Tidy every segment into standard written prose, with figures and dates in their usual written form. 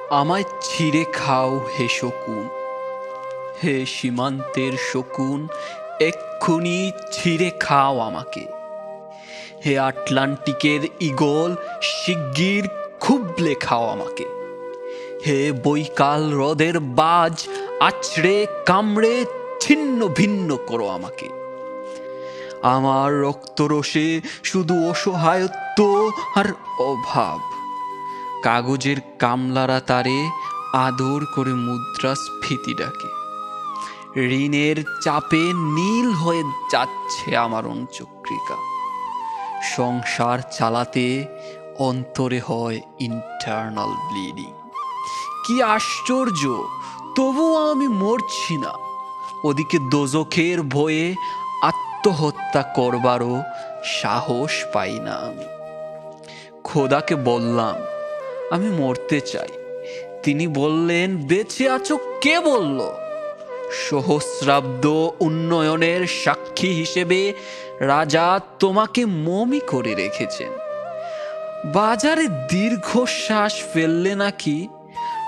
আমায় ছিঁড়ে খাও হে শকুন, হে সীমান্তের শকুন, এক্ষুনি ছিঁড়ে খাও আমাকে। হে আটলান্টিকের ঈগল, শিগগির খুবলে খাও আমাকে। হে বৈকাল হ্রদের বাজ, আছড়ে কামড়ে ছিন্ন ভিন্ন করো আমাকে। আমার রক্তরসে শুধু অসহায়ত্ব আর অভাব। কাগজের কামলারা তারে আদর করে মুদ্রাস্ফীতি ডাকে। ঋণের চাপে নীল হয়ে যাচ্ছে আমার অঞ্চক্রিকা। সংসার চালাতে অন্তরে হয় ইন্টারনাল ব্লিডিং। কি আশ্চর্য, তবুও আমি মরছি না। ওদিকে দোজখের ভয়ে আত্মহত্যা করবারও সাহস পাই না আমি। খোদাকে বললাম আমি মরতে চাই। তিনি বললেন, বেঁচে আছো কে বলল? সহস্রাব্দ উন্নয়নের সাক্ষী হিসেবে রাজা তোমাকে মমি করে রেখেছেন। বাজারে দীর্ঘশ্বাস ফেললে নাকি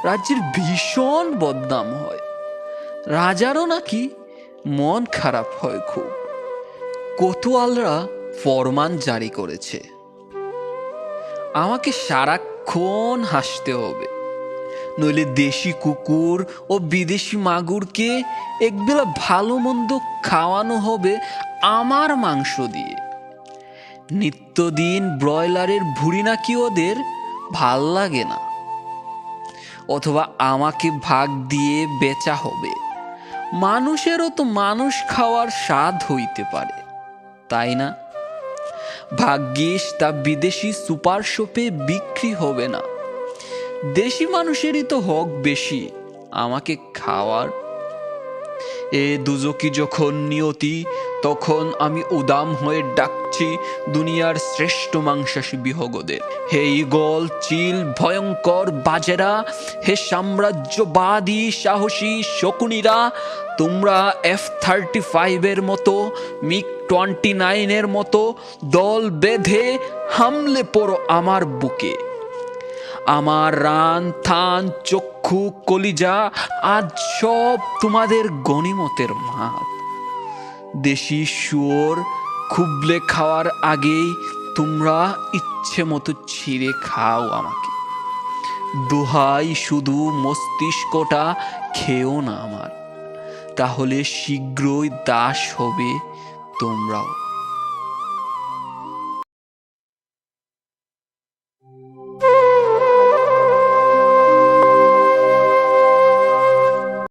রাজ্যের ভীষণ বদনাম হয়। রাজারও নাকি মন খারাপ হয় খুব। কোতোয়ালরা ফরমান জারি করেছে, আমাকে সারাক্ষণ হাসতে হবে, নইলে দেশি কুকুর ও বিদেশি মাগুরকে একবেলা ভালো মন্দ খাওয়ানো হবে আমার মাংস দিয়ে। নিত্যদিন ব্রয়লারের ভুঁড়ি নাকি ওদের ভাল লাগে না। অথবা আমাকে ভাগ দিয়ে বেচা হবে। মানুষেরও তো মানুষ খাওয়ার স্বাদ হইতে পারে, তাই না? ভাগ্যিস তা বিদেশি সুপার শপে বিক্রি হবে না। দেশি মানুষেরই তো হক বেশি আমাকে খাওয়ার। এ দুজকি যখন নিয়তি, তখন আমি উদাম হয়ে ডাকছি দুনিয়ার শ্রেষ্ঠ মাংসাশী বিহগদের। হে ঈগল, চিল, ভয়ঙ্কর বাজেরা, হে সাম্রাজ্যবাদী সাহসী শকুনিরা, তোমরা F-35 মতো, MiG-29 মতো দল বেঁধে হামলে পড়ো আমার বুকে। আমার রান থান চক্ষু কলিজা আজ সব তোমাদের গনিমতের মাল। দেশি শুয়োর খুবলে খাওয়ার আগেই তোমরা ইচ্ছে মতো ছিঁড়ে খাও আমাকে। দোহাই, শুধু মস্তিষ্কটা খেও না আমার, তাহলে শীঘ্রই দাস হবে তোমরাও।